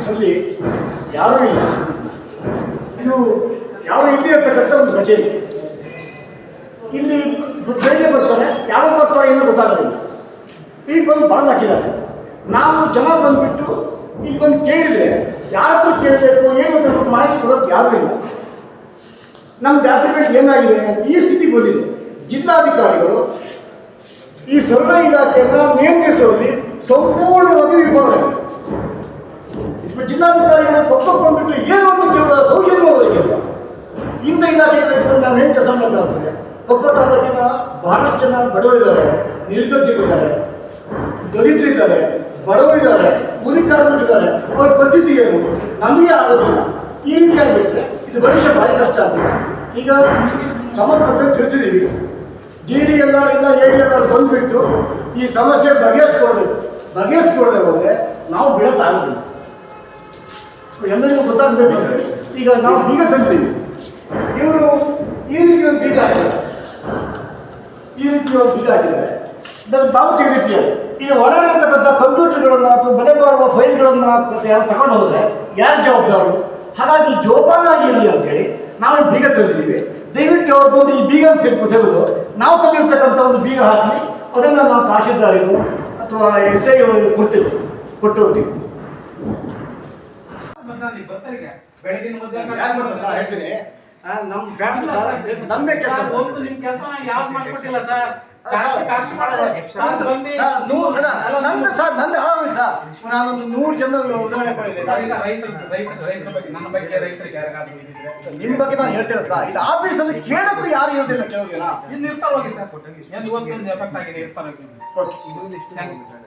ಆಫೀಸಲ್ಲಿ ಯಾರೂ ಇಲ್ಲ. ಇದು ಯಾರು ಇಲ್ಲಿ ಇರ್ತಕ್ಕಂಥ ಒಂದು ಕಚೇರಿ. ಇಲ್ಲಿ ಬೆಳಿಗ್ಗೆ ಬರ್ತಾರೆ, ಯಾವಾಗ ಬರ್ತಾರೆ ಏನೋ ಗೊತ್ತಾಗೋದಿಲ್ಲ. ಈಗ ಬಂದು ಬಾಳ್ದು ಹಾಕಿದ್ದಾರೆ. ನಾವು ಜನ ಬಂದುಬಿಟ್ಟು ಈಗ ಬಂದು ಕೇಳಿದರೆ ಯಾರ ಹತ್ರ ಕೇಳಬೇಕು ಏನು ಅಂತ ಮಾಹಿತಿ ಕೊಡೋದು ಯಾರೂ ಇಲ್ಲ. ನಮ್ಮ ಡಾಕ್ಯುಮೆಂಟ್ ಏನಾಗಿದೆ ಈ ಸ್ಥಿತಿ ಬಂದಿದೆ. ಜಿಲ್ಲಾಧಿಕಾರಿಗಳು ಈ ಸರ್ವೆ ಇಲಾಖೆಯನ್ನು ನಿಯಂತ್ರಿಸುವಲ್ಲಿ ಸಂಪೂರ್ಣವಾಗಿ ವಿಫಲರಾಗಿದೆ. ಜಿಲ್ಲಾಧಿಕಾರಿಗಳು ಕೊಟ್ಟುಕೊಂಡ್ಬಿಟ್ಟು ಏನು ಅಂತ ಕೇಳುವ ಸೌಜನ್ಯ ಅವರಿಗೆ ಇಂಥ ಇಲಾಖೆ ಕೈಕೊಂಡು ನಾವು ಏನು ಕೆಲಸ ಮಾಡಬೇಕಾಗ್ತದೆ. ಕೊಪ್ಪ ತಾಲೂಕಿನ ಬಹಳಷ್ಟು ಜನ ಬಡವರಿದ್ದಾರೆ, ನಿರ್ಗತಿಗಳಿದ್ದಾರೆ, ದರಿದ್ರಿದ್ದಾರೆ, ಬಡವರಿದ್ದಾರೆ, ಕೂಲಿ ಕಾರ್ಮಿಕರಿದ್ದಾರೆ. ಅವ್ರ ಪರಿಸ್ಥಿತಿ ಏನು ನಮಗೆ ಆಗೋದಿಲ್ಲ. ಈ ರೀತಿ ಆಗಿಬಿಟ್ರೆ ಇದು ಭವಿಷ್ಯ ಭಾರಿ ಕಷ್ಟ ಆಗ್ತದೆ. ಈಗ ಸಂಬಂಧಪಟ್ಟ ತಿಳಿಸಿದ್ದೀವಿ. ಡಿ ಎಲ್ಲ AD ಎಲ್ಲ ಬಂದುಬಿಟ್ಟು ಈ ಸಮಸ್ಯೆ ಬಗೆಹರಿಸ್ಕೊಡದೆ ಹೋದರೆ ನಾವು ಬಿಡೋಕ್ಕಾಗೋದಿಲ್ಲ. ಎಲ್ಲರಿಗೂ ಗೊತ್ತಾಗಬೇಕು ಅಂತೇಳಿ ಈಗ ನಾವು ಬೀಗ ತಂದಿದ್ದೀವಿ. ಇವರು ಈ ರೀತಿ ಒಂದು ಬೀಗ ಹಾಕಿದ್ದಾರೆ, ಪಾವತಿ ರೀತಿಯಾಗಿ ಈಗ ಹೊರಗಡೆ ಇರ್ತಕ್ಕಂಥ ಕಂಪ್ಯೂಟರ್ಗಳನ್ನು ಅಥವಾ ಬೆಲೆ ಬಾಳುವ ಫೈಲ್ಗಳನ್ನು ಯಾರು ತಗೊಂಡು ಹೋದರೆ ಯಾರು ಜವಾಬ್ದಾರರು? ಹಾಗಾಗಿ ಜೋಪಾನ ಆಗಿರಲಿ ಅಂತೇಳಿ ನಾವು ಬೀಗ ತಂದಿದ್ದೀವಿ. ದಯವಿಟ್ಟು ಅವ್ರು ಬಂದು ಈ ಬೀಗ ತೆಗೆದು ನಾವು ತಂದಿರ್ತಕ್ಕಂಥ ಒಂದು ಬೀಗ ಹಾಕಿ ಅದನ್ನು ನಾವು ತಹಶೀಲ್ದಾರಿಗೂ ಅಥವಾ SI ಕೊಟ್ಟು ಹೋಗ್ತೀವಿ. ಹೇಳ್ತೀನಿ, ನಮ್ಮ ಫ್ಯಾಮಿಲಿ ನಮ್ದೇ ಕೆಲಸ. ನಿಮ್ಮ ಕೆಲಸ ಯಾವ್ದು ಮಾಡ್ಕೊಟ್ಟಿಲ್ಲ ಸರ್. ನಾನೊಂದು 100 ಜನ ಉದಾಹರಣೆ ಕೊಟ್ಟಿದ್ದೆ ಸರ್. ನನ್ನ ಬಗ್ಗೆ ರೈತರಿಗೆ ಯಾರಿಗಾದ್ರೂ ನಿಮ್ಮ ಬಗ್ಗೆ ನಾನು ಹೇಳ್ತಿಲ್ಲ ಸರ್. ಇದು ಆಫೀಸಲ್ಲಿ ಕೇಳಕ್ಕೂ ಯಾರು ಇರೋದಿಲ್ಲ. ಕೆಲವು ಜನ ಇನ್ನು ಇರ್ತಾರೆ ಹೋಗಿ ಸರ್. ಇವತ್ತೊಂದು ಎಫೆಕ್ಟ್ ಆಗಿದೆ, ಇರ್ತಾರೆ. Okay, thank you sir.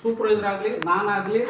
Supervisor ಆಗಲಿ, ನಾನಾಗಲಿ